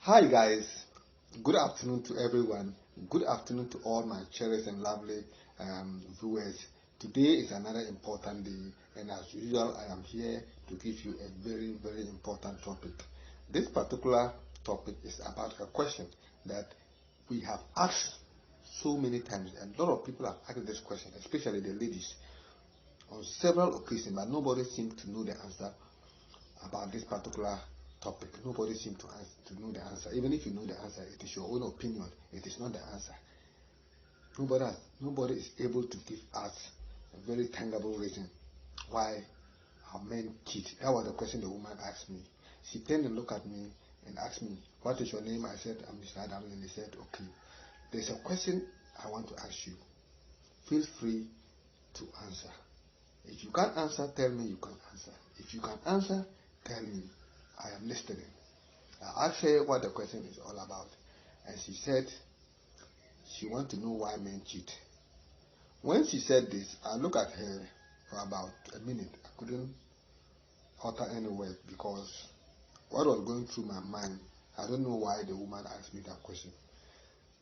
Hi guys, good afternoon to everyone. Good afternoon to all my cherished and lovely viewers. Today is another important day, and as usual, I am here to give you a very important topic. This particular topic is about a question that we have asked so many times, and a lot of people have asked this question, especially the ladies, on several occasions, but nobody seems to know the answer about this particular topic. Nobody seems to know the answer. Even if you know the answer, it is your own opinion. It is not the answer. Nobody is able to give us a very tangible reason why our men cheat. That was the question the woman asked me. She turned and looked at me and asked me, "What is your name?" I said, "I'm Mr. Adam," and they said, "Okay, there's a question I want to ask you. Feel free to answer. If you can't answer, tell me you can answer. If you can answer, tell me. I am listening." I asked her what the question is all about, and she said she wants to know why men cheat. When she said this, I looked at her for about a minute. I couldn't utter any word because what was going through my mind, I don't know why the woman asked me that question.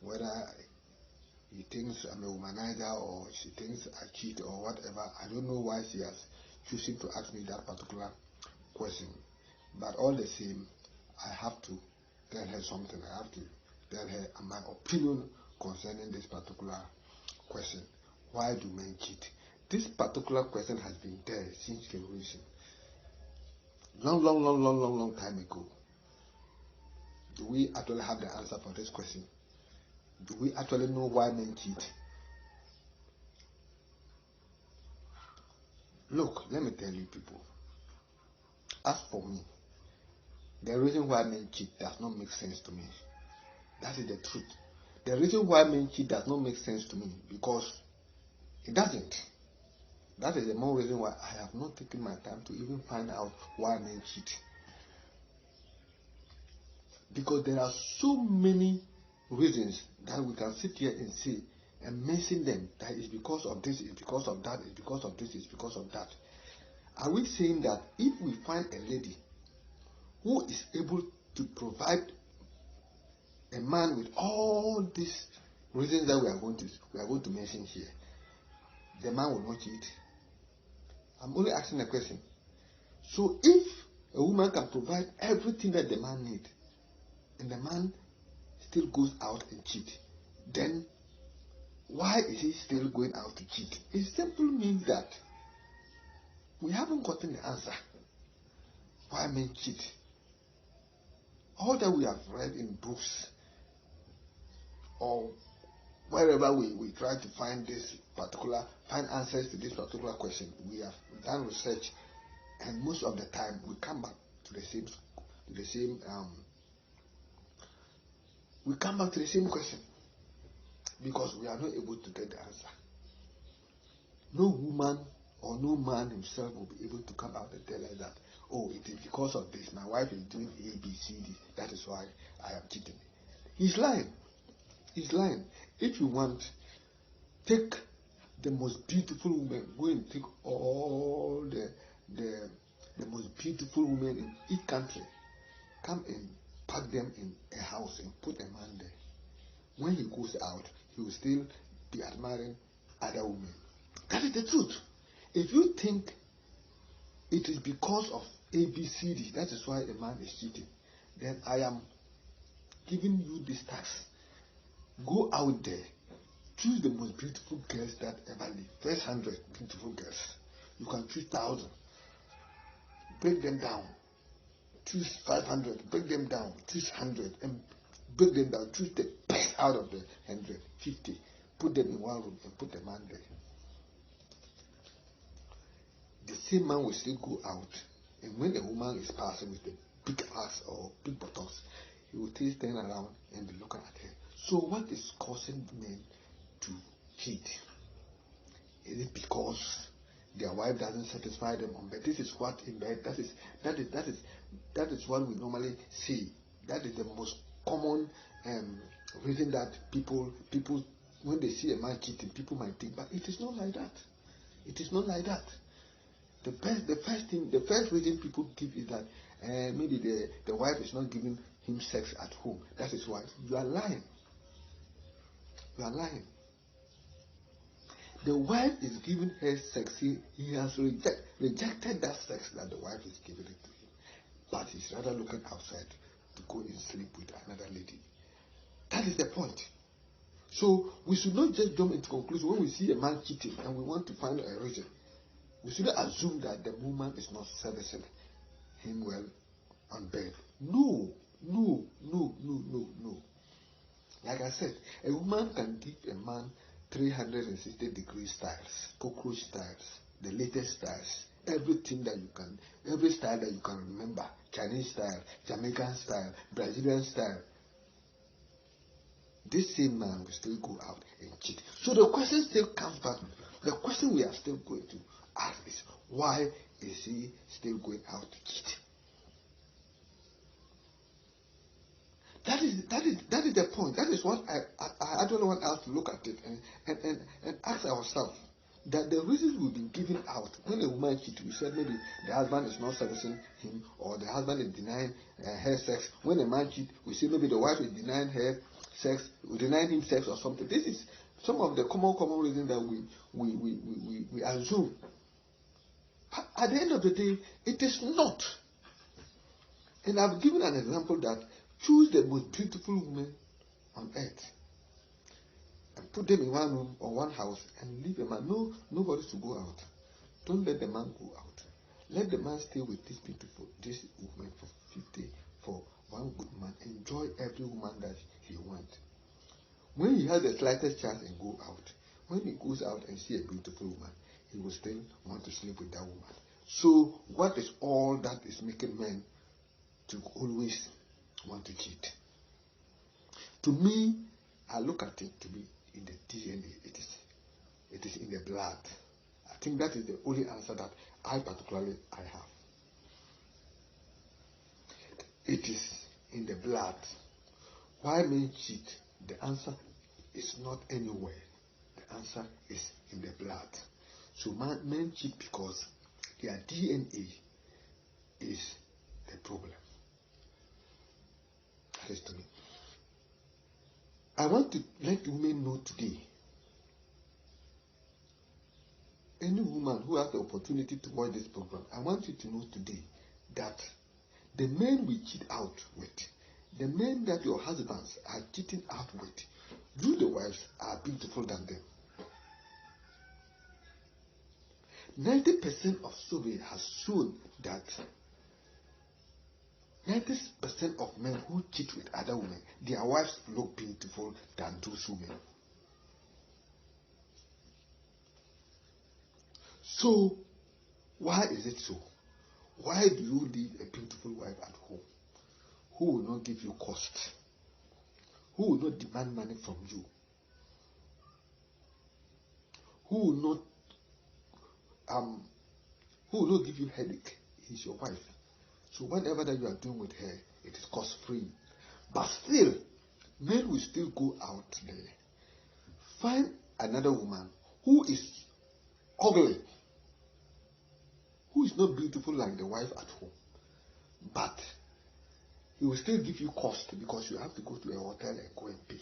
Whether he thinks I'm a womanizer or she thinks I cheat or whatever, I don't know why she has chosen to ask me that particular question. But all the same, I have to tell her something. I have to tell her my opinion concerning this particular question. Why do men cheat? This particular question has been there since generation. Long time ago. Do we actually have the answer for this question? Do we actually know why men cheat? Look, let me tell you people. As for me, the reason why men cheat does not make sense to me. That is the truth. The reason why men cheat does not make sense to me because it doesn't. That is the main reason why I have not taken my time to even find out why men cheat. Because there are so many reasons that we can sit here and say and mention them, that it's because of this, it's because of that, it's because of this, it's because of that. Are we saying that if we find a lady who is able to provide a man with all these reasons that we are going to mention here, the man will not cheat? I'm only asking a question. So if a woman can provide everything that the man needs, and the man still goes out and cheat, then why is he still going out to cheat? It simply means that we haven't gotten the answer why men cheat. All that we have read in books or wherever we try to find answers to this particular question, we have done research, and most of the time we come back to the same question, because we are not able to get the answer. No woman or no man himself will be able to come out and tell us that, oh, it is because of this, my wife is doing A, B, C, D, that is why I am cheating. He's lying. If you want, take the most beautiful woman, go and take all the most beautiful women in each country, come and pack them in a house and put a man there. When he goes out, he will still be admiring other women. That is the truth. If you think it is because of ABCD, that is why a man is cheating, then I am giving you this task. Go out there, choose the most beautiful girls that ever live. First 100 beautiful girls. You can choose 1,000. Break them down. Choose 500. Break them down. Choose 100 and break them down. Choose the best out of the 100, 50. Put them in one room and put the man there. The same man will still go out, and when a woman is passing with a big ass or big buttocks, he will still turn around and be looking at her. So what is causing men to cheat? Is it because their wife doesn't satisfy them on bed? This is what in bed. That is what we normally see. That is the most common reason that people when they see a man cheating, people might think, but it is not like that. It is not like that. The first reason people give is that and maybe the wife is not giving him sex at home. That is why you are lying. You are lying. The wife is giving her sex. He has rejected that sex that the wife is giving it to him. But he's rather looking outside to go and sleep with another lady. That is the point. So we should not just jump into conclusion when we see a man cheating and we want to find a reason. We shouldn't assume that the woman is not servicing him well on bed. No. Like I said, a woman can give a man 360-degree styles, cockroach styles, the latest styles, everything that you can, every style that you can remember, Chinese style, Jamaican style, Brazilian style. This same man will still go out and cheat. So the question still comes back. The question we are still going to ask is, why is he still going out to cheat? That is the point. That is what I don't want us to look at it and ask ourselves that the reasons we've been giving out when a woman cheats, we said maybe the husband is not servicing him or the husband is denying her sex. When a man cheats, we say maybe the wife is denying her sex, denying him sex or something. This is some of the common reasons that we assume. At the end of the day, it is not. And I've given an example that choose the most beautiful woman on earth and put them in one room or one house and leave a man. Nobody to go out. Don't let the man go out. Let the man stay with this woman for one good man. Enjoy every woman that he wants. When he has the slightest chance and go out, when he goes out and see a beautiful woman, he will still want to sleep with that woman. So what is all that is making men to always want to cheat? To me, I look at it to be in the DNA. It is in the blood. I think that is the only answer that I have. It is in the blood. Why men cheat? The answer is not anywhere. The answer is in the blood. So men cheat because their DNA is the problem. That is to me. I want to let women know today, any woman who has the opportunity to watch this program, I want you to know today that the men we cheat out with, the men that your husbands are cheating out with, you the wives are beautiful than them. 90% of survey has shown that 90% of men who cheat with other women, their wives look beautiful than those women. So, why is it so? Why do you leave a beautiful wife at home who will not give you cost, who will not demand money from you, who will not give you headache? Is your wife. So whatever that you are doing with her, it is cost free. But still, men will still go out there, find another woman who is ugly, who is not beautiful like the wife at home, but he will still give you cost because you have to go to a hotel and go and pay.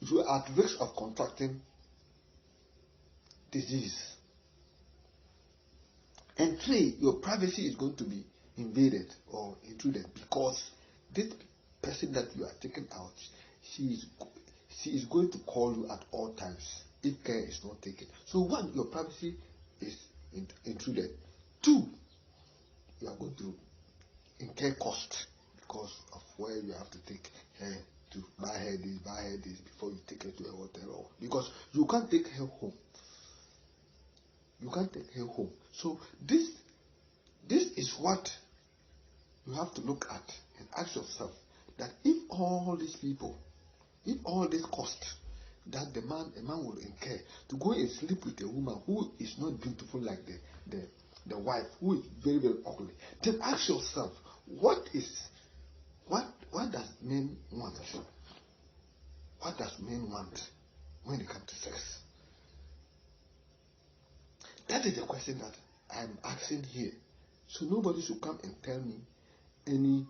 You are at risk of contracting disease. And 3, your privacy is going to be invaded or intruded because this person that you are taking out, she is going to call you at all times if care is not taken. So 1, your privacy is intruded. 2, you are going to incur cost because of where you have to take her to buy her this before you take her to a hotel, or because you can't take her home. You can't take her home. So this is what you have to look at and ask yourself, that if all these people, if all this cost that a man will incur to go and sleep with a woman who is not beautiful like the wife, who is very, very ugly, then ask yourself, what does men want? What does men want when it comes to sex? That is the question that I'm asking here. So nobody should come and tell me any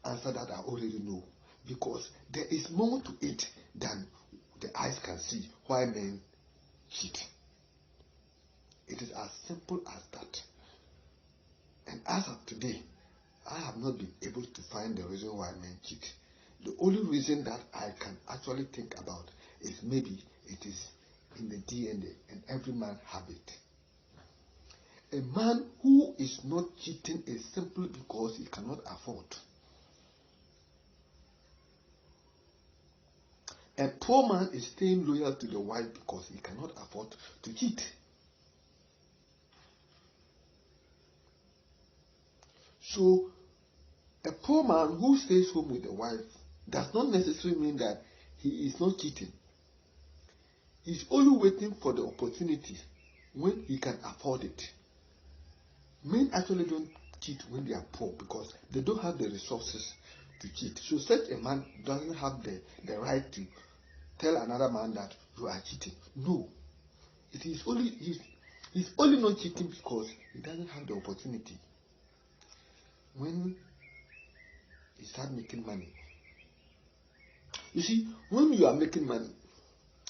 answer that I already know, because there is more to it than the eyes can see why men cheat. It is as simple as that. And as of today, I have not been able to find the reason why men cheat. The only reason that I can actually think about is maybe it is in the DNA and every man habit. A man who is not cheating is simply because he cannot afford. A poor man is staying loyal to the wife because he cannot afford to cheat. So, a poor man who stays home with the wife does not necessarily mean that he is not cheating. He's only waiting for the opportunity when he can afford it. Men actually don't cheat when they are poor because they don't have the resources to cheat. So such a man doesn't have the right to tell another man that you are cheating. No. He's only not cheating because he doesn't have the opportunity. When he starts making money. You see, when you are making money,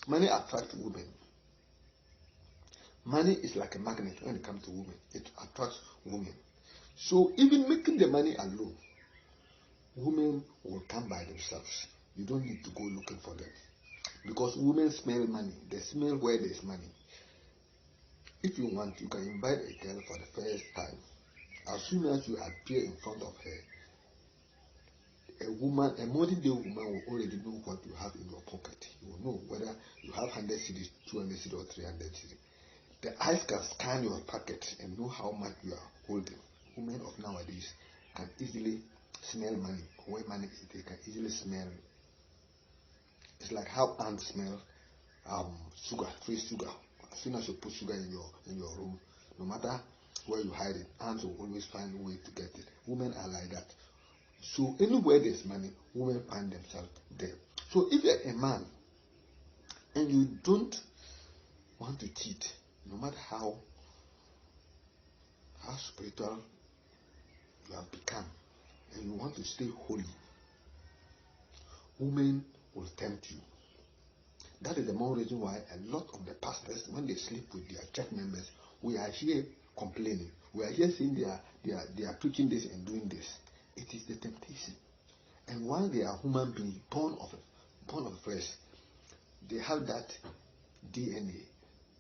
money attracts women. Money is like a magnet when it comes to women. It attracts women. So even making the money alone, women will come by themselves. You don't need to go looking for them. Because women smell money. They smell where there's money. If you want, you can invite a girl for the first time. As soon as you appear in front of her, a modern day woman will already know what you have in your pocket. You will know whether you have 100 cedis, 200 cedis, or 300 cedis. The eyes can scan your pocket and know how much you are holding. Women of nowadays can easily smell money. Where money is, they can easily smell. It's like how ants smell sugar, free sugar. As soon as you put sugar in your room, no matter where you hide it, ants will always find a way to get it. Women are like that. So anywhere there's money, women find themselves there. So if you're a man and you don't want to cheat, no matter how spiritual you have become, and you want to stay holy, women will tempt you. That is the more reason why a lot of the pastors, when they sleep with their church members, we are here complaining. We are here saying they are preaching this and doing this. It is the temptation. And while they are human beings born of flesh, they have that DNA.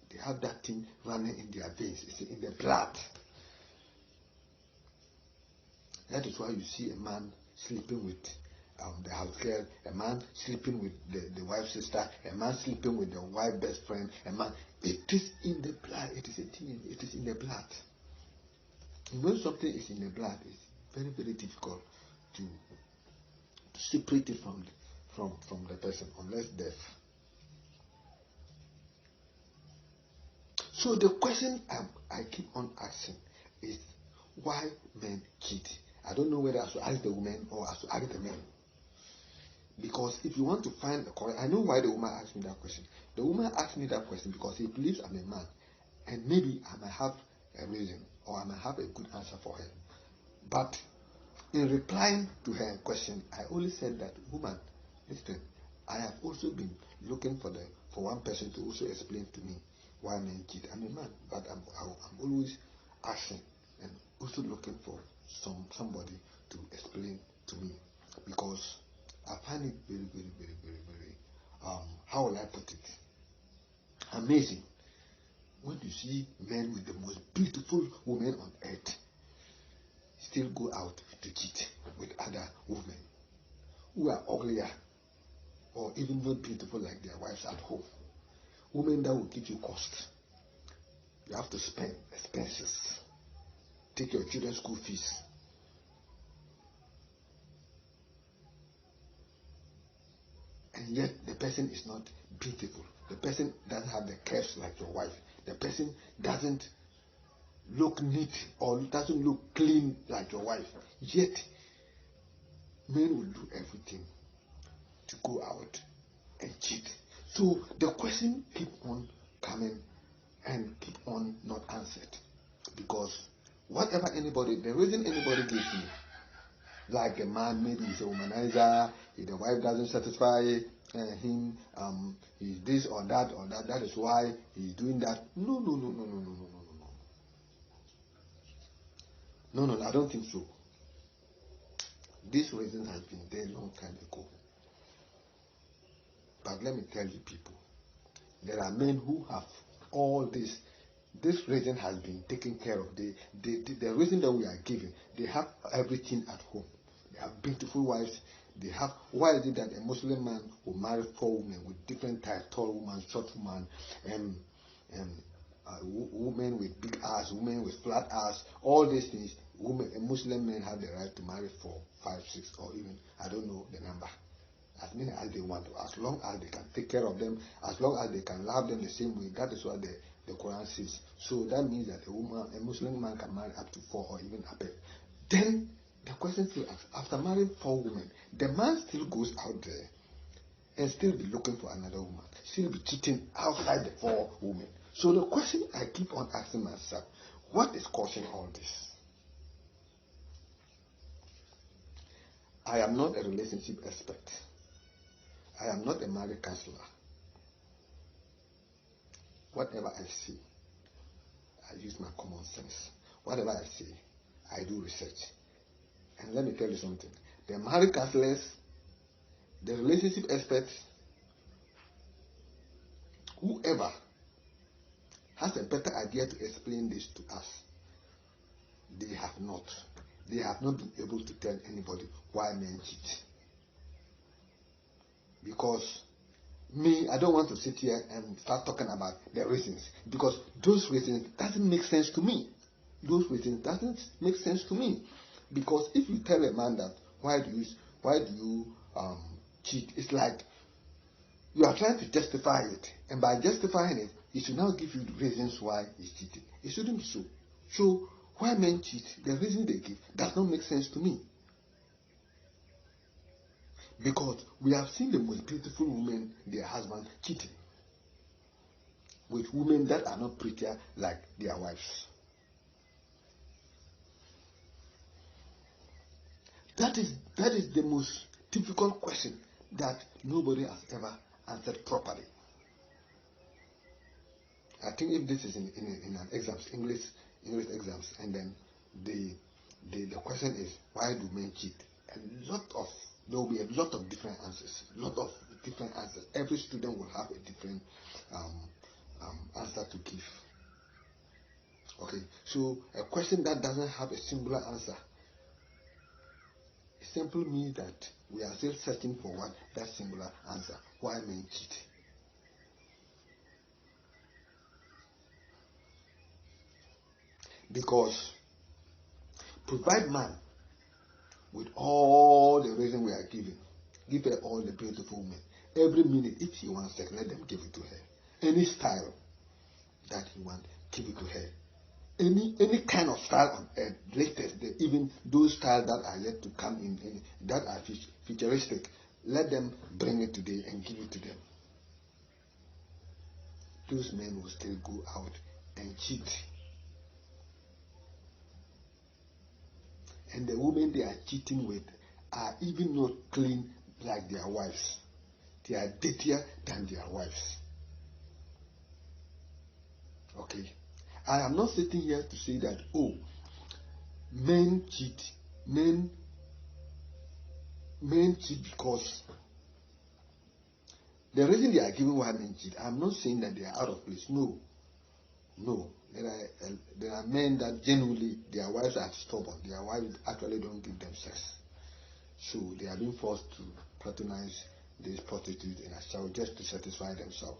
They have that thing running in their veins. It's in the blood. That is why you see a man sleeping with the house girl, a man sleeping with the wife's sister, a man sleeping with the wife's best friend, a man. It is in the blood. It is a thing. It is in the blood. And when something is in the blood, it's very, very difficult to separate it from the person unless death. So the question I keep on asking is why men cheat. I don't know whether I should ask the women or I should ask the men. Because if you want to find the correct, I know why the woman asked me that question. The woman asked me that question because he believes I'm a man, and maybe I might have a reason or I might have a good answer for her. But in replying to her question, I only said that, woman, listen, I have also been looking for one person to also explain to me why men cheat. I'm a man, but I'm always asking and also looking for somebody to explain to me, because I find it very, very, very, very, very, how will I put it? Amazing. When you see men with the most beautiful women on earth still go out to cheat with other women who are uglier or even more beautiful like their wives at home. Women that will give you cost. You have to spend expenses. Take your children's school fees. And yet the person is not beautiful. The person doesn't have the curves like your wife. The person doesn't look neat or doesn't look clean like your wife. Yet men will do everything to go out and cheat. So the question keep on coming and keep on not answered, because Whatever the reason anybody gives me, like a man, maybe he's a womanizer, if the wife doesn't satisfy him, he's this or that, that is why he's doing that. No, no, no, no, no, no, no, no, no, no, no, I don't think so. This reason has been there a long time ago. But let me tell you people, there are men who have all this. This reason has been taken care of. The reason that we are giving, they have everything at home. They have beautiful wives. They have. Why is it that a Muslim man will marry 4 women with different types, tall woman, short woman, women with big ass, women with flat ass, all these things? A Muslim men have the right to marry 4, 5, 6, or even, I don't know the number, as many as they want, as long as they can take care of them, as long as they can love them the same way. That is what the Quran says. So that means that a Muslim man can marry up to 4 or even above. Then the question still asks, after marrying 4 women, the man still goes out there and still be looking for another woman, still be cheating outside the 4 women. So the question I keep on asking myself, what is causing all this? I am not a relationship expert. I am not a marriage counselor. Whatever I see, I use my common sense. Whatever I see, I do research. And let me tell you something. The marriage counselors, the relationship experts, whoever has a better idea to explain this to us, they have not. They have not been able to tell anybody why men cheat. Because me, I don't want to sit here and start talking about the reasons, because those reasons doesn't make sense to me. Those reasons doesn't make sense to me. Because if you tell a man that why do you cheat, it's like you are trying to justify it, and by justifying it, he should now give you the reasons why he's cheating. It shouldn't be so. So why men cheat, the reason they give does not make sense to me. Because we have seen the most beautiful women, their husband, cheating with women that are not prettier like their wives. That is the most difficult question that nobody has ever answered properly. I think if this is in an exams, English exams, and then the question is why do men cheat? There will be a lot of different answers. Every student will have a different answer to give. Okay, so a question that doesn't have a singular answer, it simply means that we are still searching for that singular answer. Why men cheat? Because provide man with all the reason we are giving. Give her all the beautiful women. Every minute, if she wants sex, let them give it to her. Any style that you want, give it to her. Any kind of style on earth, latest, even those styles that are yet to come in that are futuristic, let them bring it today and give it to them. Those men will still go out and cheat. And the women they are cheating with are even not clean like their wives. They are dirtier than their wives. Okay. I am not sitting here to say that, men cheat. Men cheat because the reason they are giving why men cheat, I'm not saying that they are out of place. No. There are men that genuinely their wives are stubborn. Their wives actually don't give them sex. So they are being forced to patronize these prostitutes in a show just to satisfy themselves.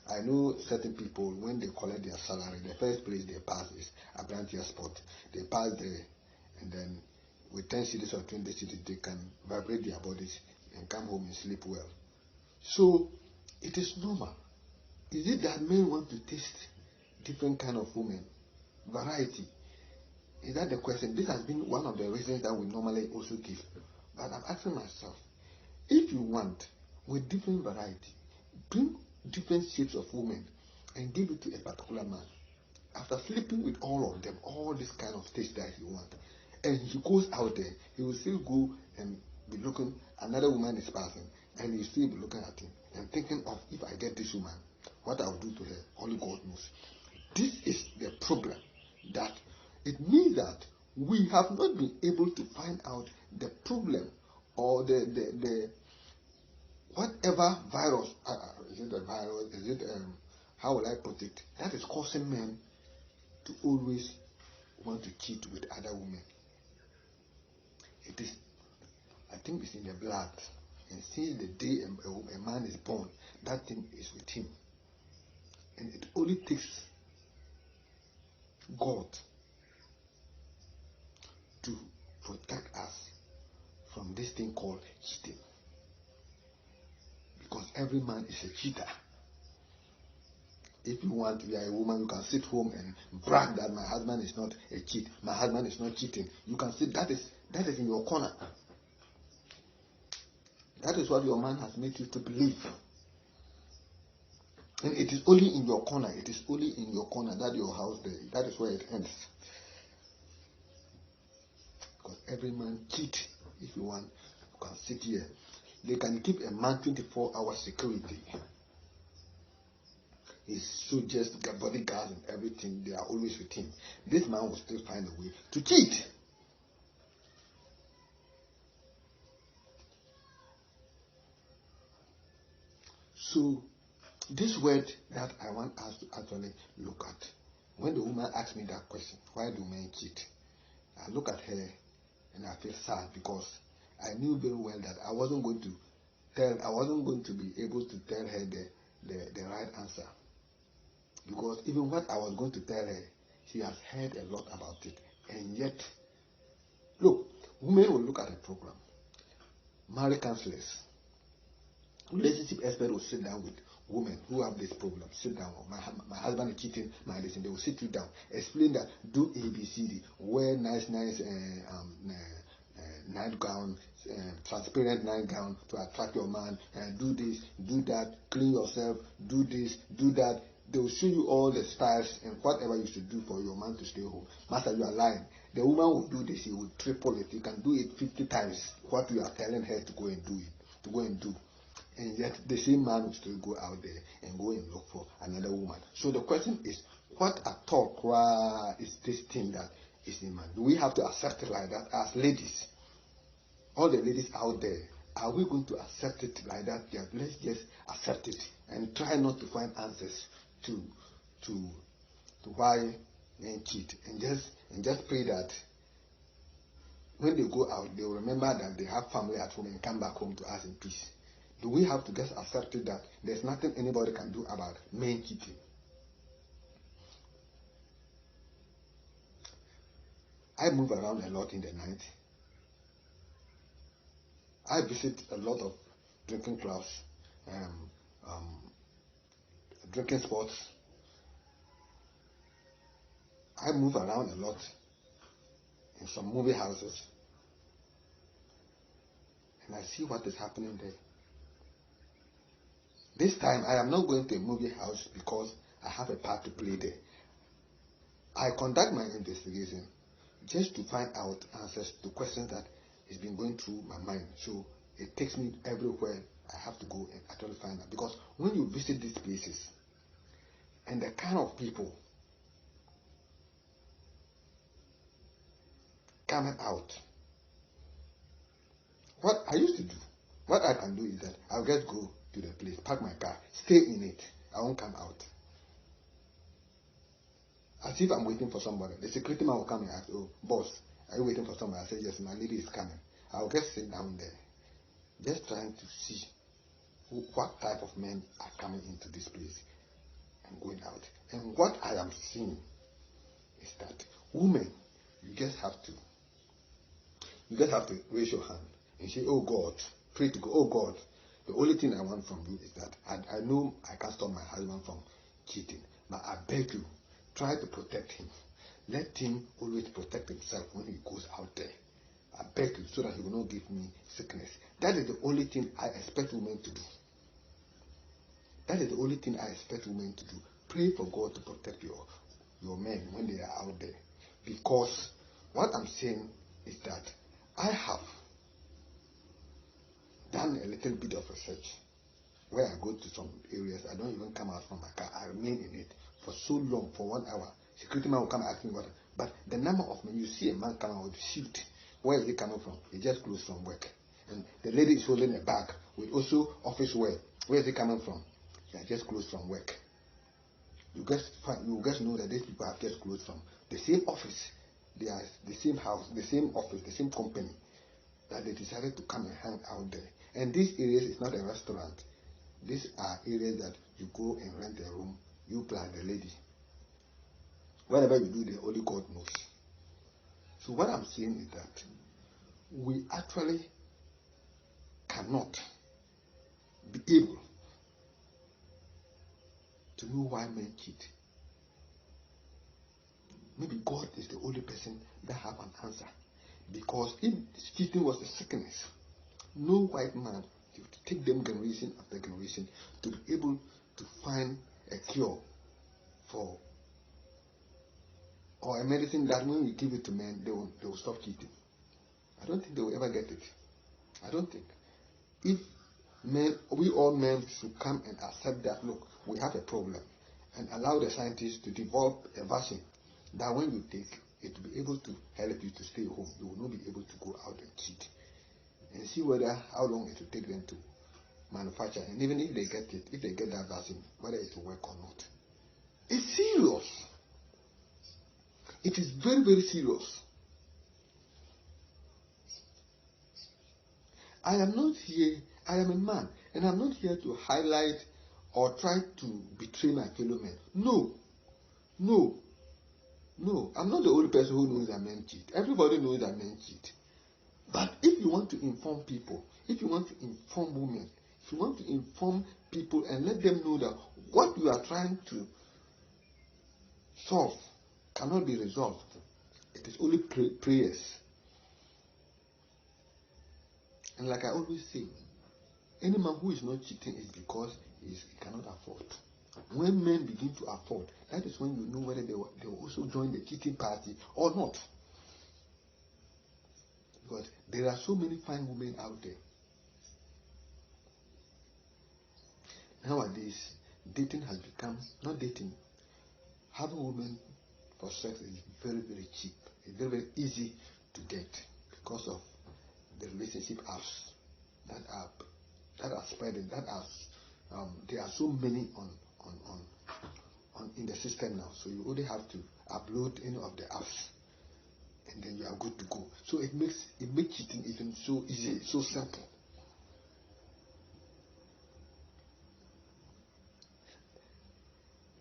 I know certain people, when they collect their salary, the first place they pass is a Abrantia spot. They pass there, and then with 10 cities or 20 cities, they can vibrate their bodies and come home and sleep well. So it is normal. Is it that men want to taste different kind of women? Variety. Is that the question? This has been one of the reasons that we normally also give. But I'm asking myself, if you want with different variety, bring different shapes of women and give it to a particular man. After sleeping with all of them, all this kind of taste that he wants, and he goes out there, he will still go and be looking, another woman is passing, and he still be looking at him and thinking of, if I get this woman, what I'll do to her, only God knows. This is the problem, that it means that we have not been able to find out the problem or the whatever virus, is it a virus, is it, how will I put it, that is causing men to always want to cheat with other women. It is, I think it's in the blood. And since the day a man is born, that thing is with him. And it only takes God to protect us from this thing called cheating. Because every man is a cheater. If you want to be a woman, you can sit home and brag that my husband is not a cheat. My husband is not cheating. You can say that is in your corner. That is what your man has made you to believe. And it is only in your corner. It is only in your corner, that your house there. That is where it ends. Because every man cheats. If you want, you can sit here. They can keep a man 24-hour security. His soldiers, bodyguards and everything, they are always with him. This man will still find a way to cheat. So, this word that I want us to actually look at, when the woman asked me that question, why do men cheat? I look at her and I feel sad, because I knew very well that I wasn't going to be able to tell her the right answer. Because even what I was going to tell her, she has heard a lot about it. And yet, look, women will look at a program. Marriage counselors, relationship experts will sit down with women who have this problem. Sit down. My husband is cheating. They will sit you down. Explain that. Do ABCD. Wear nice nightgown, transparent nightgown to attract your man. Do this, do that. Clean yourself. Do this, do that. They will show you all the styles and whatever you should do for your man to stay home. Master, you are lying. The woman will do this. He will triple it. You can do it 50 times what you are telling her to go and do it. To go and do. And yet the same man will still go out there and go and look for another woman. So the question is, what at all is this thing that is in man? Do we have to accept it like that as ladies? All the ladies out there, are we going to accept it like that? Yeah, let's just accept it and try not to find answers to why men cheat, and just pray that when they go out, they will remember that they have family at home and come back home to us in peace. Do we have to just accept it that there's nothing anybody can do about men cheating? I move around a lot in the night. I visit a lot of drinking clubs, drinking spots. I move around a lot in some movie houses, and I see what is happening there. This time, I am not going to a movie house because I have a part to play there. I conduct my investigation just to find out answers to questions that has been going through my mind. So it takes me everywhere I have to go and actually find out. Because when you visit these places and the kind of people coming out, what I used to do, what I can do is that I'll just go to the place, park my car, stay in it. I won't come out. As if I'm waiting for somebody. The security man will come and ask, oh, boss, are you waiting for somebody? I say, yes, my lady is coming. I'll just sit down there, just trying to see what type of men are coming into this place and going out. And what I am seeing is that women, you just have to raise your hand and say, oh God, pray to God, oh God, the only thing I want from you is that I know I can't stop my husband from cheating, but I beg you, try to protect him. Let him always protect himself when he goes out there. I beg you, so that he will not give me sickness. That is the only thing I expect women to do. That is the only thing I expect women to do. Pray for God to protect your men when they are out there. Because what I'm saying is that I have done a little bit of research where I go to some areas, I don't even come out from my car. I remain in it for so long, for 1 hour. Security man will come and ask me what. But the number of men, you see a man come out with suit. Where is he coming from? He just close from work. And the lady is holding a bag with also office wear. Where is he coming from? They are just close from work. You guys know that these people have just closed from the same office. They are the same house, the same office, the same company, that they decided to come and hang out there. And these areas is not a restaurant. These are areas that you go and rent a room, you plus the lady. Whatever you do there, only God knows. So what I'm saying is that we actually cannot be able to know why men cheat. Maybe God is the only person that have an answer. Because if cheating was a sickness, no white man would take them generation after generation to be able to find a cure for, or a medicine that when we give it to men, they will stop cheating. I don't think they will ever get it. I don't think. If we all men should come and accept that, look, we have a problem, and allow the scientists to develop a vaccine that when you take, it will be able to help you to stay home. You will not be able to go out and cheat. And see how long it will take them to manufacture. And even if they get it, if they get that vaccine, whether it will work or not. It's serious. It is very, very serious. I am not here, I am a man, and I'm not here to highlight or try to betray my fellow men. No. I'm not the only person who knows that men cheat. Everybody knows that men cheat. But if you want to inform people, if you want to inform women, if you want to inform people and let them know that what you are trying to solve cannot be resolved, it is only prayers. And like I always say, any man who is not cheating is because he cannot afford. When men begin to afford, that is when you know whether they will also join the cheating party or not. Because there are so many fine women out there. Nowadays, dating has become, not dating, having women for sex is very, very cheap. It's very, very easy to get because of the relationship apps that are spreading. There are so many on in the system now. So you only have to upload any of the apps, and then you are good to go. So it makes cheating even so easy, so simple.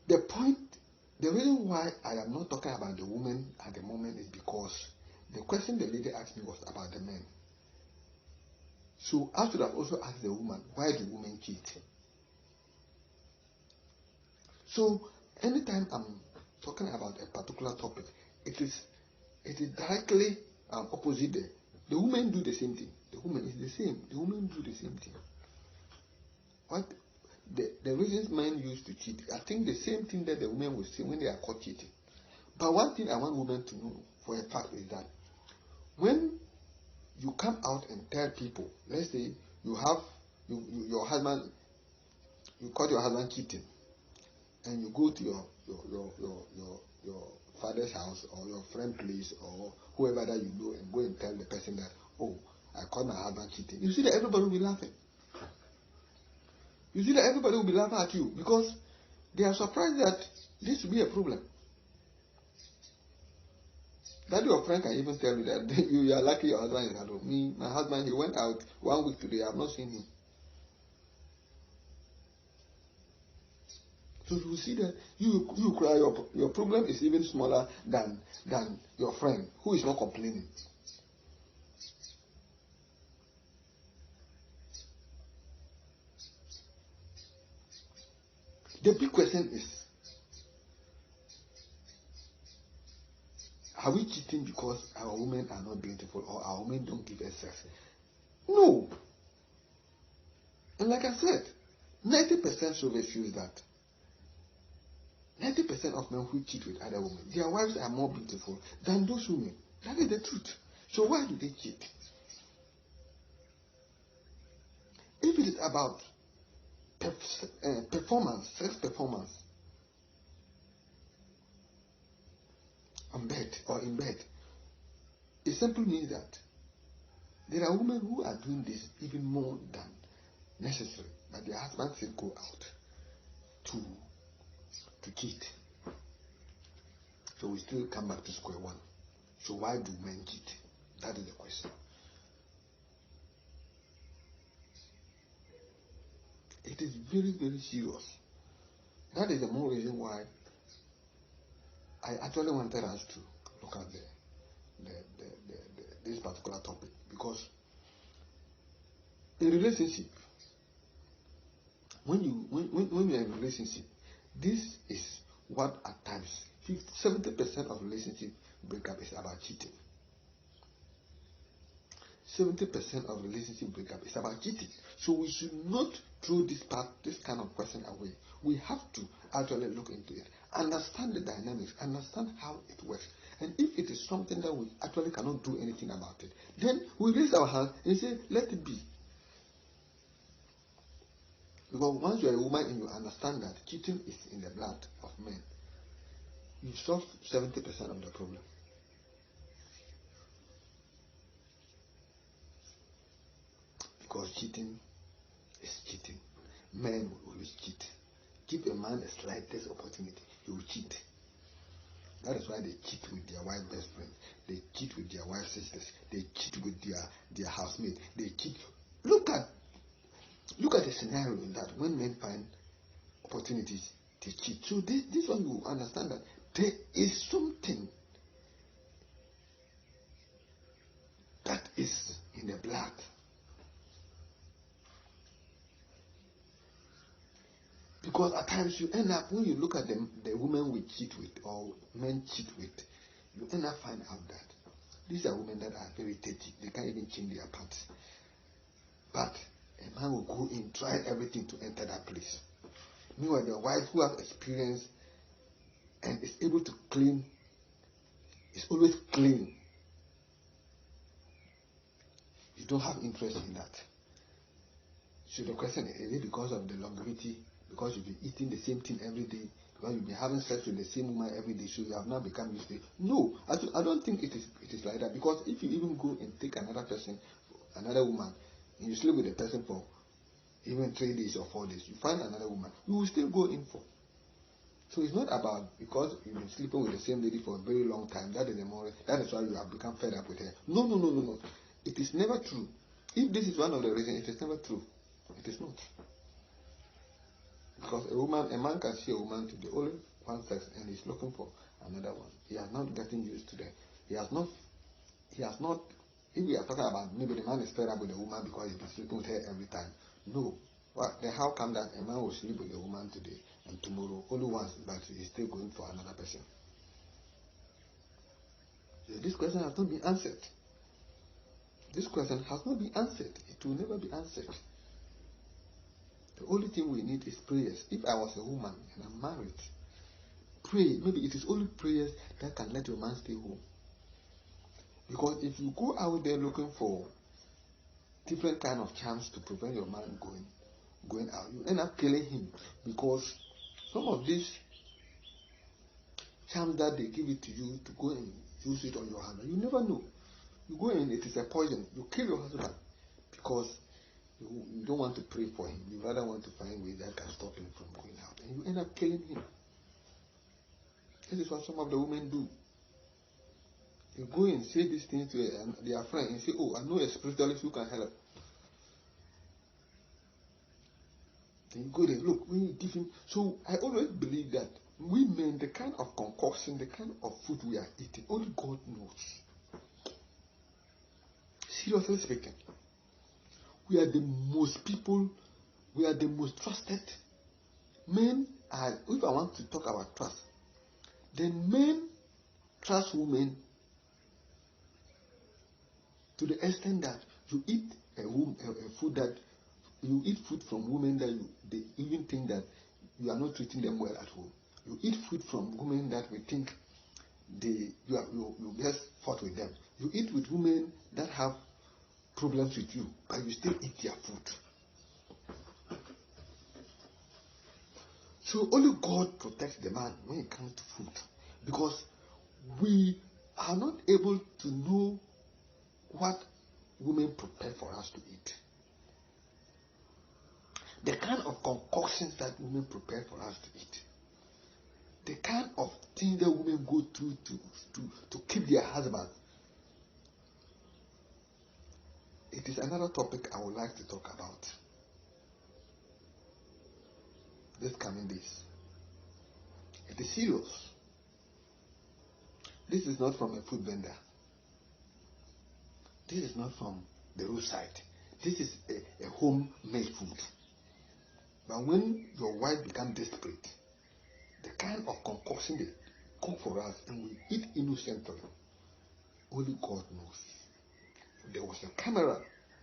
The reason why I am not talking about the women at the moment is because the question the lady asked me was about the men. So I should have also asked the woman, why do women cheat? So anytime I'm talking about a particular topic, it is directly opposite there. The women do the same thing. The woman is the same. The women do the same thing. What the reasons men used to cheat, I think the same thing that the women will say when they are caught cheating. But one thing I want women to know for a fact is that when you come out and tell people, let's say you have your husband, you caught your husband cheating, and you go to your father's house or your friend's place or whoever that you know and go and tell the person that, oh, I caught my husband cheating. You see that everybody will be laughing. You see that everybody will be laughing at you because they are surprised that this will be a problem. That your friend can even tell you that you are lucky your husband is at home. Me, my husband, he went out 1 week today. I have not seen him. So you see that you cry, your problem is even smaller than your friend who is not complaining. The big question is, are we cheating because our women are not beautiful or our women don't give us sex? No. And like I said, 90% survey shows that 90% of men who cheat with other women, their wives are more beautiful than those women. That is the truth. So why do they cheat? If it is about performance, sex performance, on bed or in bed, it simply means that there are women who are doing this even more than necessary, but their husbands still go out to cheat. So we still come back to square one. So why do men cheat? That is the question. It is very, very serious. That is the more reason why I actually wanted us to look at this particular topic, because in relationship, when you are in a relationship, this is what at times 70% of relationship breakup is about cheating. 70% of relationship breakup is about cheating. So we should not throw this kind of question away. We have to actually look into it, understand the dynamics, understand how it works. And if it is something that we actually cannot do anything about it, then we raise our hands and say, let it be. Because once you are a woman and you understand that cheating is in the blood of men, you solve 70% of the problem. Because cheating is cheating. Men will always cheat. Give a man the slightest opportunity, he will cheat. That is why they cheat with their wife best friend. They cheat with their wife sisters. They cheat with their housemate. They cheat. Look at the scenario in that when men find opportunities, they cheat. So this one you understand that there is something that is in the blood. Because at times you end up, when you look at the women we cheat with or men cheat with, you end up find out that these are women that are very dirty. They can't even change their pants. But a man will go in, try everything to enter that place. Meanwhile, the wife who has experience and is able to clean, is always clean. You don't have interest in that. So the question is it because of the longevity? Because you've been eating the same thing every day, because you've been having sex with the same woman every day, so you have now become used to it. No, I don't think it is like that. Because if you even go and take another person, another woman, and you sleep with the person for even 3 days or 4 days, you find another woman, you will still go in for. So it's not about because you've been sleeping with the same lady for a very long time, that is why you have become fed up with her. No. It is never true. If this is one of the reasons, it is never true. It is not. Because a man can see a woman to the only one sex and he's looking for another one. He has not gotten used to that. He has not, if we are talking about maybe the man is fed up with a woman because he's been sleeping with her every time. No. Then how come that a man will sleep with a woman today and tomorrow only once, but he's still going for another person? So this question has not been answered. This question has not been answered. It will never be answered. The only thing we need is prayers. If I was a woman and I'm married, pray. Maybe it is only prayers that can let your man stay home. Because if you go out there looking for different kind of charms to prevent your man going out, you end up killing him. Because some of these charms that they give it to you to go and use it on your husband, you never know. You go in, it is a poison. You kill your husband because you don't want to pray for him. You rather want to find ways that can stop him from going out. And you end up killing him. This is what some of the women do. They go and say these things to their friend and say, oh, I know a spiritualist who can help. Then you go there, look, when you give him. So I always believe that we men, the kind of concoction, the kind of food we are eating, only God knows. Seriously speaking. We are the most trusted. Men are, if I want to talk about trust, then men trust women to the extent that you eat you eat food from women that they even think that you are not treating them well at home. You eat food from women that we think you just fought with them. You eat with women that have problems with you, but you still eat their food. So only God protects the man when it comes to food, because we are not able to know what women prepare for us to eat. The kind of concoctions that women prepare for us to eat. The kind of things that women go through to keep their husband. It is another topic I would like to talk about this coming days. It is serious. This is not from a food vendor. This is not from the roadside. This is a home-made food. But when your wife becomes desperate, the kind of concoction they cook for us and we eat innocently, only God knows. If there was a camera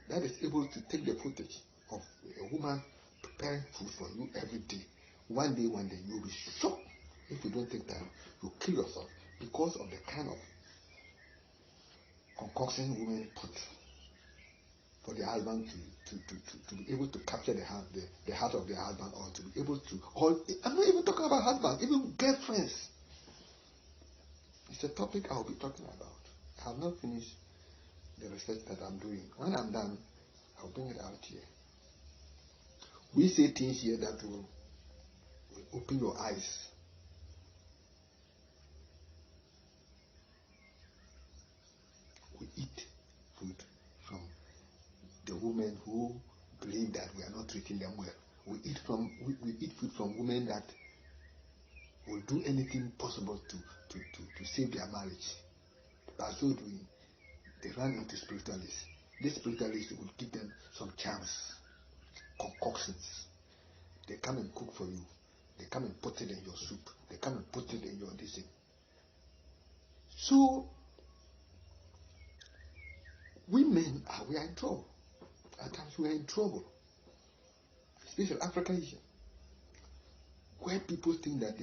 that is able to take the footage of a woman preparing food for you every day, one day you'll be shocked. If you don't take time, you'll kill yourself because of the kind of concoction women put for their husband to be able to capture the heart of their husband, or to be able to, or I'm not even talking about husbands, even girlfriends. It's a topic I'll be talking about. I have not finished the research that I'm doing. When I'm done, I'll bring it out here. We say things here that will open your eyes. We eat food from the women who believe that we are not treating them well. We eat food from women that will do anything possible to save their marriage. By so doing, they run into spiritualists. These spiritualists will give them some charms, concoctions. They come and cook for you. They come and put it in your soup. They come and put it in your dish. So, we are in trouble. At times we are in trouble. Especially Africa here, where people think that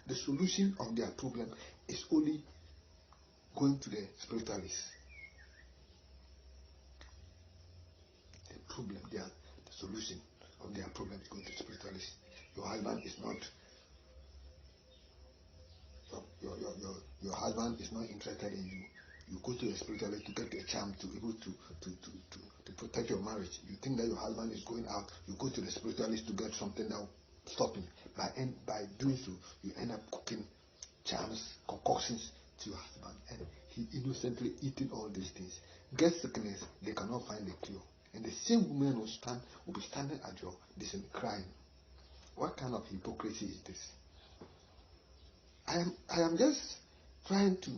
the solution of their problem is only going to the spiritualist. The solution of their problem is going to the spiritualist. Your husband is not your husband is not interested in you. You go to a spiritualist to get a charm to be able to protect your marriage. You think that your husband is going out, you go to the spiritualist to get something that will stop him. By doing so, you end up cooking charms, concoctions to your husband, and he innocently eating all these things. Get sickness, they cannot find a cure. And the same woman will be standing at your this crying. What kind of hypocrisy is this? I am just trying to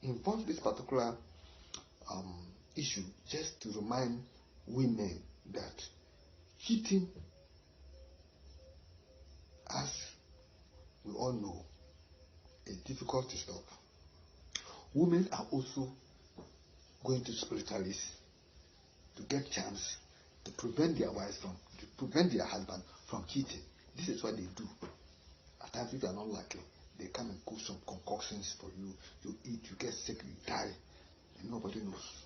involve this particular issue just to remind women that cheating, as we all know, is difficult to stop. Women are also going to spiritualists to get charms to prevent their husband from cheating. This is what they do. At times, if you are not lucky, they come and cook some concoctions for you. You eat, you get sick, you die, and nobody knows.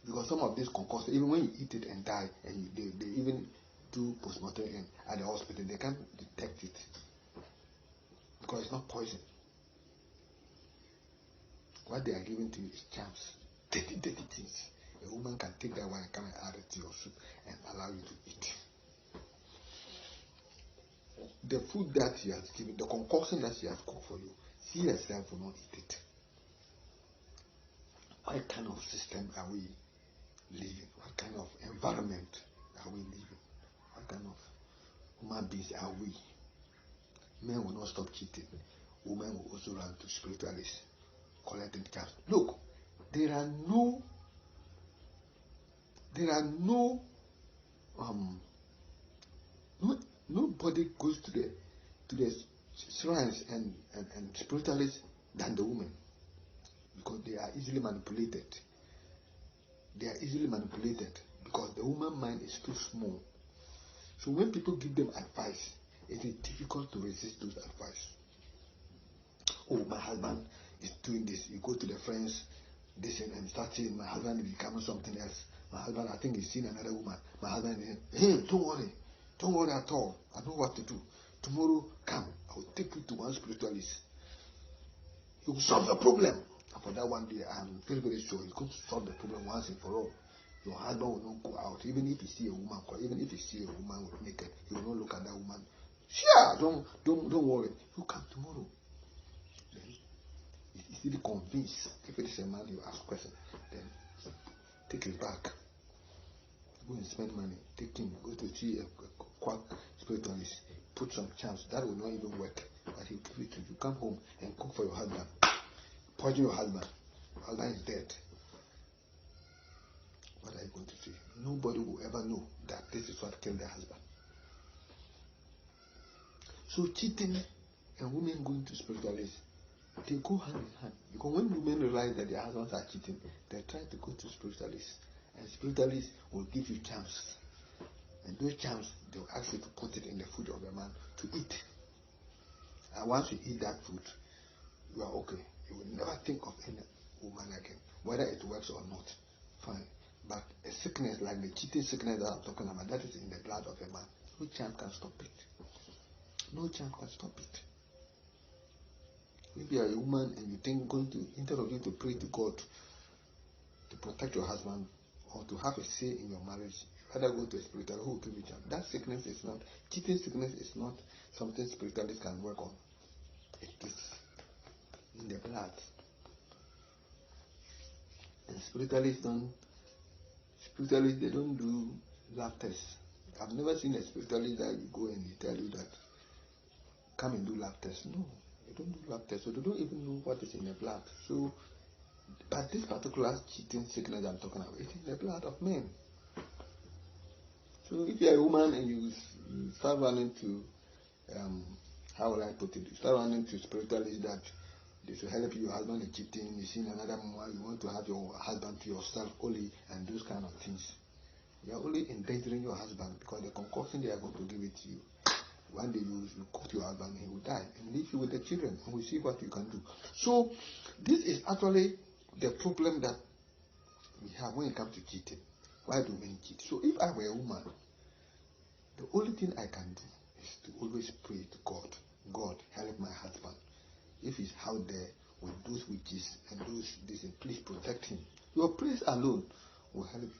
Because some of these concoctions, even when you eat it and die, and they even do postmortem at the hospital, they can't detect it because it's not poison. What they are giving to you is charms, dirty things. A woman can take that one and come and add it to your soup and allow you to eat. The food that she has given, the concoction that she has cooked for you, she herself will not eat it. What kind of system are we living? What kind of environment are we living? What kind of human beings are we? Men will not stop cheating. Women will also run to spiritualists, collecting charms. Look, nobody goes to the shrines and spiritualists than the women, because they are easily manipulated. They are easily manipulated because the woman mind is too small. So when people give them advice, it is difficult to resist those advice. Oh, my husband is doing this. You go to the friends, this and start saying, my husband is becoming something else. My husband, I think he's seen another woman. My husband is, hey, don't worry at all. I know what to do. Tomorrow, come, I will take you to one spiritualist. He will solve your problem. And for that one day, I'm very, very sure he's going to solve the problem once and for all. Your husband will not go out, even if he see a woman, even if he see a woman with naked, he will not look at that woman. Sure, don't worry. You come tomorrow. Then he's really convinced. If it is a man you ask question, then take it back. Go and spend money. Take him. Go to see a quack spiritualist. Put some charms. That will not even work. But he'll give it to you. Come home and cook for your husband. Poison your husband. Your husband is dead. What are you going to say? Nobody will ever know that this is what killed their husband. So cheating and women going to spiritualists, they go hand in hand. Because when women realize that their husbands are cheating, they try to go to spiritualists. And spiritualists will give you charms. And those charms, they will ask you to put it in the food of a man to eat. And once you eat that food, you are okay. You will never think of any woman again, whether it works or not. Fine. But a sickness like the cheating sickness that I'm talking about, that is in the blood of a man. No charm can stop it. No charm can stop it. If you are a woman and you think instead of going to pray to God to protect your husband or to have a say in your marriage, you rather go to a spiritualist who will give you charm. That sickness is not, cheating sickness is not something spiritualists can work on. It is in the blood. And spiritualists, they don't do lab tests. I've never seen a spiritualist that you go and he tell you that come and do lab tests. No, they don't do lab tests, so they don't even know what is in the blood. So, but this particular cheating sickness I'm talking about, it's in the blood of men. So if you're a woman and you start running to, how will I put it? You start running to spiritualists that this will help you. Your husband is cheating. You see another woman. You want to have your husband to yourself only, and those kind of things. You are only endangering your husband because the concoction they are going to give it to you. One day you cook your husband, he will die and leave you with the children, and we'll see what you can do. So this is actually the problem that we have when it comes to cheating. Why do men cheat? So if I were a woman, the only thing I can do is to always pray to God. God, help my husband. If he's out there with those witches and this, please protect him. Your prayers alone will help.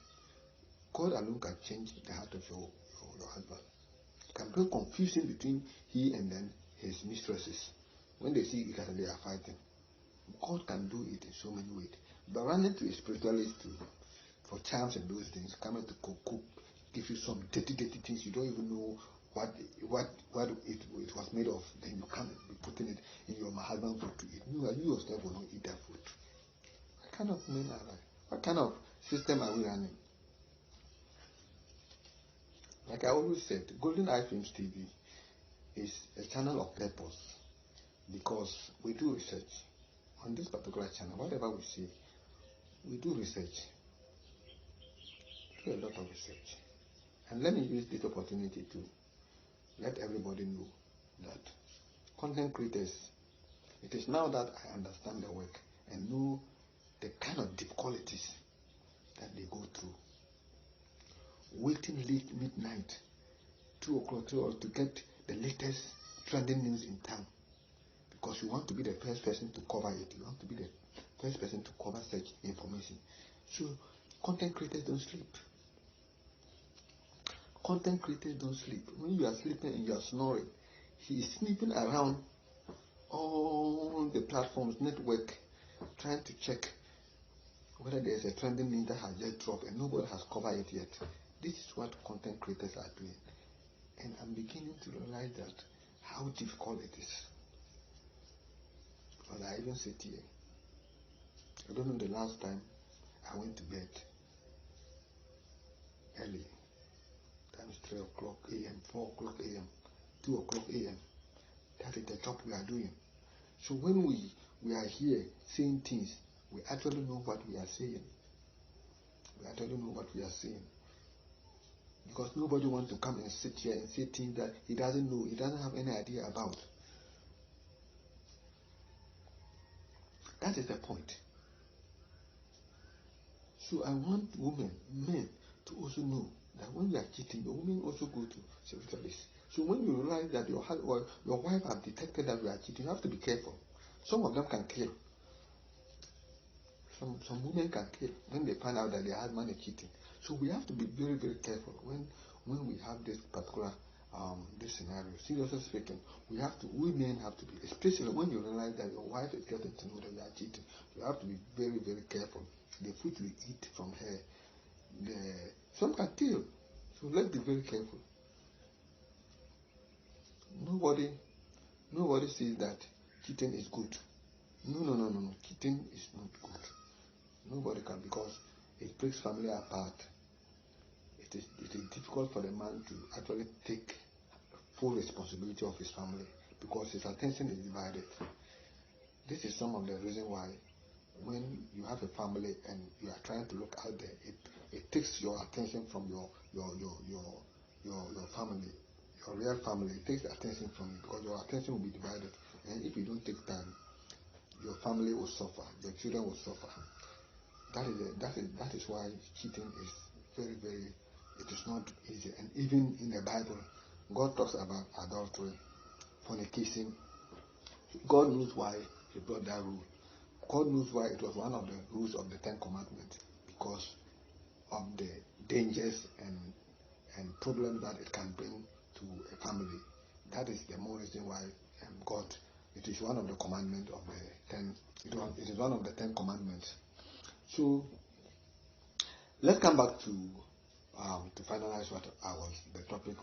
God alone can change the heart of your husband. Can bring confusion between he and then his mistresses. When they see each other, they are fighting. God can do it in so many ways. But running to a spiritualist for charms and those things, coming to cook, give you some dirty things you don't even know what it was made of. Then you can't be putting it in your husband's food to eat. You yourself will not eat that food. What kind of men are like? What kind of system are we running? Like I always said, Golden Eye Films TV is a channel of purpose because we do research. On this particular channel, whatever we see, we do research. We do a lot of research. And let me use this opportunity to let everybody know that content creators, it is now that I understand the work and know the kind of deep qualities that they go through. Waiting late midnight, 2 o'clock, 3 o'clock to get the latest trending news in town. Because you want to be the first person to cover it. You want to be the first person to cover such information. So, content creators don't sleep. Content creators don't sleep. When you are sleeping and you are snoring, he is sniffing around all the platforms, network, trying to check whether there is a trending news that has just dropped and nobody has covered it yet. This is what content creators are doing. And I'm beginning to realize that how difficult it is. Because I even sit here. I don't know the last time I went to bed early. Times 3 o'clock a.m., 4 o'clock a.m., 2 o'clock a.m. That is the job we are doing. So when we are here saying things, we actually know what we are saying. We actually know what we are saying. Because nobody wants to come and sit here and say things that he doesn't know, he doesn't have any idea about. That is the point. So I want men to also know that when you are cheating, the women also go to spiritualists. So when you realize that your wife have detected that you are cheating, you have to be careful. Some of them can kill. Some women can kill when they find out that their husband is cheating. So we have to be very, very careful when we have this particular this scenario. Seriously speaking, we men have to be, especially when you realize that your wife is getting to know that you are cheating. You have to be very, very careful. The food you eat from her, some can kill. So let's be very careful. Nobody says that cheating is good. No. Cheating is not good. Nobody can, because it breaks family apart. It is difficult for the man to actually take full responsibility of his family because his attention is divided. This is some of the reason why when you have a family and you are trying to look out there, it takes your attention from your family, your real family. It takes attention from you because your attention will be divided. And if you don't take time, your family will suffer, your children will suffer. That is why cheating is very, very, it is not easy. And even in the Bible, God talks about adultery, fornication. God knows why he brought that rule. God knows why it was one of the rules of the 10 Commandments, because of the dangers and problems that it can bring to a family. That is the more reason why God, it is one of the commandments of the 10. It is one of the 10 Commandments. So let's come back to finalize what the topic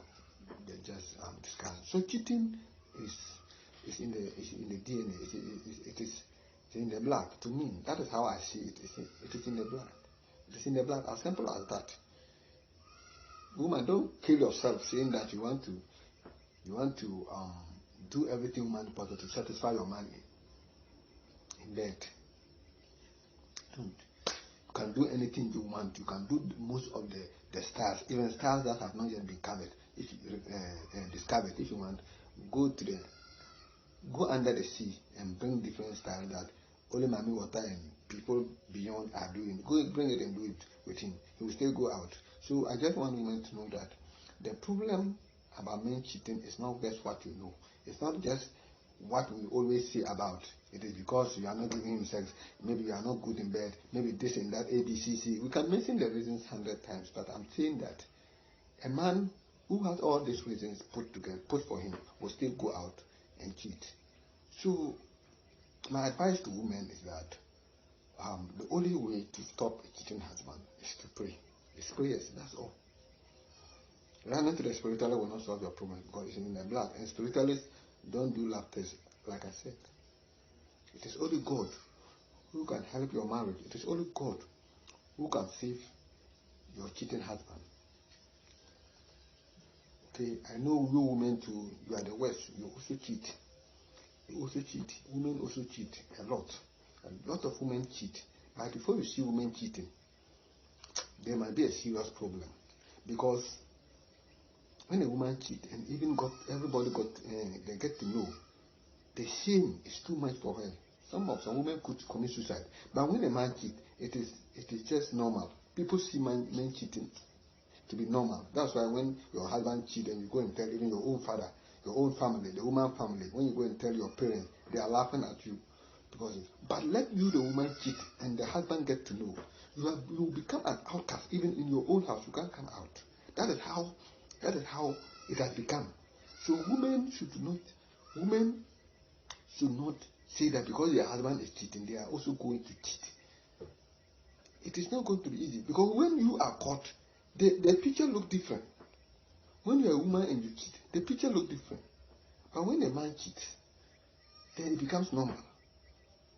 they just discussed. So cheating is in the DNA. It is in the blood. To me, that is how I see it. It is in the blood. It is in the blood. As simple as that. Woman, don't kill yourself saying that you want to do everything humanly possible to satisfy your man in bed. Don't. You can do anything you want. You can do most of the stars, even stars that have not yet been covered. If you discovered, if you want, go under the sea and bring different stars that only Mami Water and people beyond are doing. Go bring it and do it with him. He will still go out. So I just want women to know that the problem about men cheating is not just what you know. It's not just what we always say about. It is because you are not giving him sex, maybe you are not good in bed, maybe this and that, ABCC. We can mention the reasons 100 times, but I'm saying that a man who has all these reasons put for him, will still go out and cheat. So my advice to women is that the only way to stop a cheating husband is to pray. It's prayers, that's all. Running to the spiritualist will not solve your problem because it's in the blood. And spiritualists don't do lab tests, like I said. It is only God who can help your marriage. It is only God who can save your cheating husband. Okay, I know you women too, you are the worst. You also cheat. You also cheat. Women also cheat a lot. A lot of women cheat. But before you see women cheating, there might be a serious problem. Because when a woman cheats and even everybody they get to know, the shame is too much for her. Some women could commit suicide. But when a man cheats, it is just normal. People see men cheating to be normal. That's why when your husband cheats and you go and tell even your own father, your own family, the woman family, when you go and tell your parents, they are laughing at you. But let you, the woman, cheat and the husband get to know. You will become an outcast. Even in your own house, you can't come out. That is how it has become. So women should not say that because their husband is cheating, they are also going to cheat. It is not going to be easy because when you are caught, the picture looks different. When you are a woman and you cheat, the picture looks different. But when a man cheats, then it becomes normal.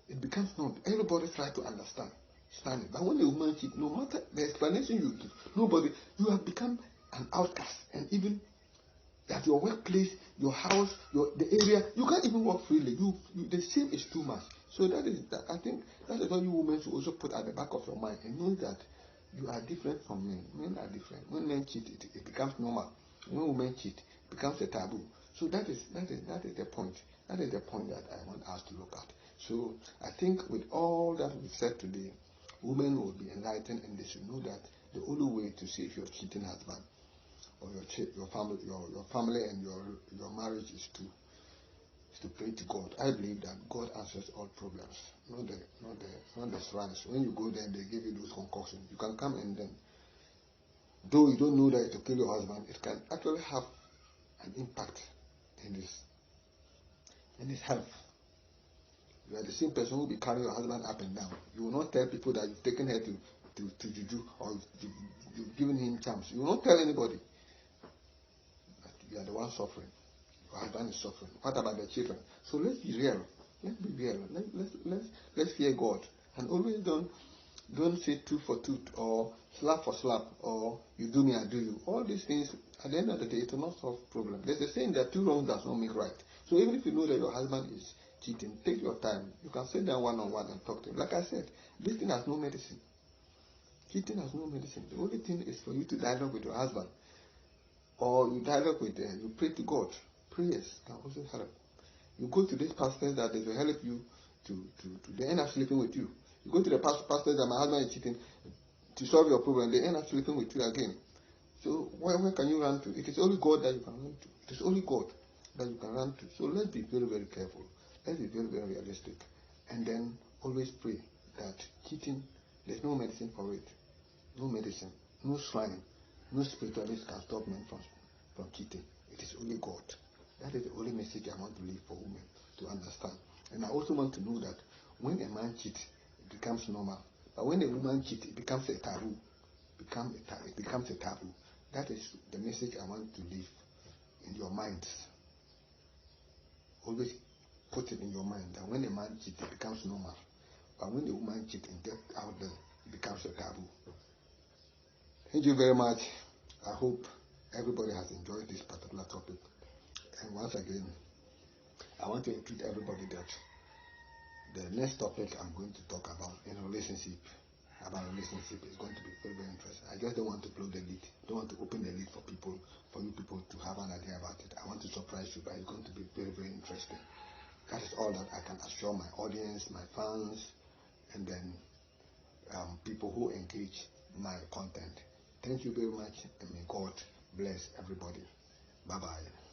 It becomes normal. Everybody tries to understand it. But when a woman cheats, no matter the explanation you give, you have become an outcast. And even at your workplace, your house, the area, you can't even walk freely. The shame is too much. So I think that is what you women should also put at the back of your mind and know that You are different from men. Men are different. When men cheat, it becomes normal. When women cheat, it becomes a taboo. So that is the point. That is the point that I want us to look at. So I think with all that we've said today, women will be enlightened and they should know that the only way to save your cheating husband or your family and your marriage is to pray to God. I believe that God answers all problems, not the shrines. When you go there, they give you those concoctions. You can come and then, though you don't know that it will kill your husband, it can actually have an impact in his health. You are the same person who will be carrying your husband up and down. You will not tell people that you've taken her to juju or you've given him charms. You will not tell anybody. But you are the one suffering. Your husband is suffering. What about the children? So let's be real. Let's be real. Let's fear God. And always don't say tooth for tooth or slap for slap or you do me, I do you. All these things, at the end of the day, it will not solve problem. There's a saying that 2 wrongs does not make right. So even if you know that your husband is cheating, take your time. You can sit down one-on-one and talk to him. Like I said, this thing has no medicine. Cheating has no medicine. The only thing is for you to dialogue with your husband. Or you dialogue with them. You pray to God. Prayers can also help. You go to these pastors that they will help you to they end up sleeping with you. You go to the pastors that my husband is cheating to solve your problem, they end up sleeping with you again. So where can you run to? It is only God that you can run to. It is only God that you can run to. So let's be very, very careful. Let's be very, very realistic. And then always pray that cheating, there's no medicine for it. No medicine, no shrine, no spiritualist can stop men from cheating. It is only God. That is the only message I want to leave for women to understand. And I also want to know that when a man cheats, it becomes normal. But when a woman cheats, it becomes a taboo. It becomes a taboo. That is the message I want to leave in your minds. Always put it in your mind that when a man cheats, it becomes normal. But when a woman cheats and gets out there, it becomes a taboo. Thank you very much. I hope everybody has enjoyed this particular topic. And once again, I want to entreat everybody that the next topic I'm going to talk about is relationship is going to be very, very interesting. I just don't want to blow the lid. Don't want to open the lid for you people to have an idea about it. I want to surprise you, but it's going to be very, very interesting. That is all that I can assure my audience, my fans, and then people who engage my content. Thank you very much, and may God bless everybody. Bye-bye.